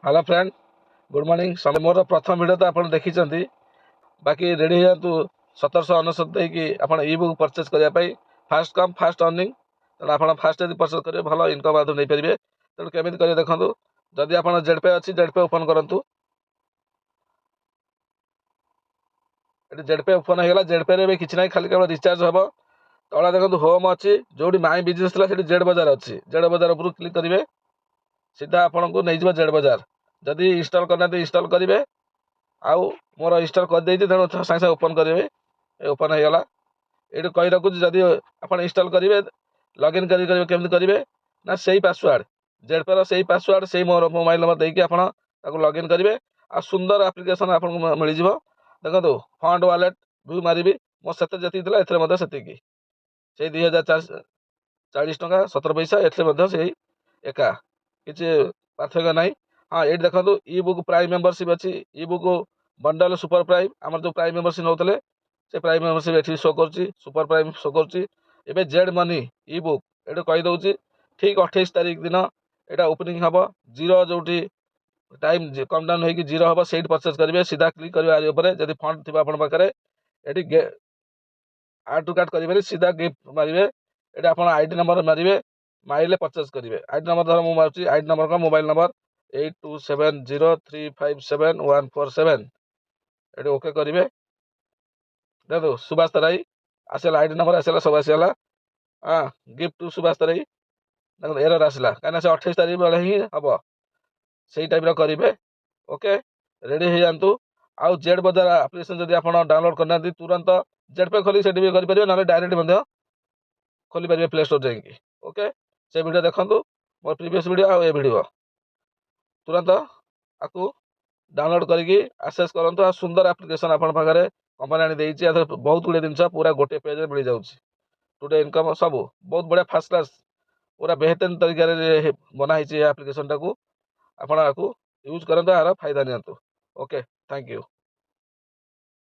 Hello friend, good morning. समय मोर प्रथम video तो आप देखी, बाकी रेडी हो 1799 देकी आप इ बुक परचेज करने फास्ट कम फास्ट अर्निंग तेना आप फास्ट यदि परचेज करेंगे भल इनकम नहीं पारे। तेणु केमी करेंगे देखो, जदि आप जेड पे अच्छी जेड पे ओपन करूँ, ये जेड पे ओपन होगा। जेड पे भी किसी ना खाली केवल रिचार्ज हम तला देखो होम अच्छी जो माई बिजनेस थी जेड बजार अच्छी। जेड बजार उपरू क्लिक करेंगे, सीधा आपन को नहीं जेड बजार। जदि इंस्टॉल करना इंस्टॉल करेंगे, आउ मोर इंस्टॉल कर देती तेणु सागे सागे ओपन करेंगे। ओपन हो गला। ये कही रखुच्छी जदि आप इंस्टॉल करेंगे लॉगिन केमती करेंगे ना से पासवर्ड जेड पे से पासवर्ड से मोर मोबाइल नंबर देके आप लॉगिन करेंगे। आ सुंदर एप्लिकेशन आपको मिल जाव। देखो फंड वालेट भी मारिबी मो से जी से 2040 17 पैसा ए एका किसी पार्थक्य ना। हाँ ये देखो इ बुक प्राइम मेंबरशिप अच्छी। इ बुक बंडल सुपर प्राइम आम जो प्राइम मेंबरशिप नौते से प्राइम मेंबरशिप ये शो कर सुपर प्राइम शो कर जेड मनी इ बुक ये कहीदे ठीक 28 तारीख दिन यहाँ ओपनिंग हम जीरो जो टाइम कम डाउन होगी जीरो हम से परचेज करेंगे। सीधा क्लिक करेंगे जब फंड थी आप पाखे ये आड टू कार्ट करेंगे सीधा गिफ्ट मारे। ये आप आईडी नंबर मारे मारे परचेज करेंगे। आईडी नंबर धर मुझे आईडी नंबर का मोबाइल नंबर 8270357147 ये ओके करेंगे। देखो सुभाष तराई आसला आईडी नंबर आसला सब आसला। हाँ गिफ्ट टू सुभाष तराई देखो एरर आसला कहीं से 28 तारीख बेले ही हम से टाइप करेंगे। ओके रेडी हो जातु। आउ जेड बजार आप्लिकेसन जब आप डाउनलोड करना तुरंत जेड पे खोली से करेंगे ना डायरेक्ट खोली पारे प्ले स्टोर जाकि। ओके से वीडियो देखो मोर प्रीवियस वीडियो आ वीडियो तुरंत आपको डाउनलोड करके आक्सेस करूँ। आ सुंदर एप्लिकेशन आप कंपनी आनी बहुत गुड़े जिन पूरा गोटे पेज मिल जाऊँगी। टुडे इनकम सब बहुत बढ़िया फास्ट क्लास पूरा बेहतरीन तरीके बनाई एप्लिकेशन टाक आप यूज करते यार फायदा नि। Okay thank you.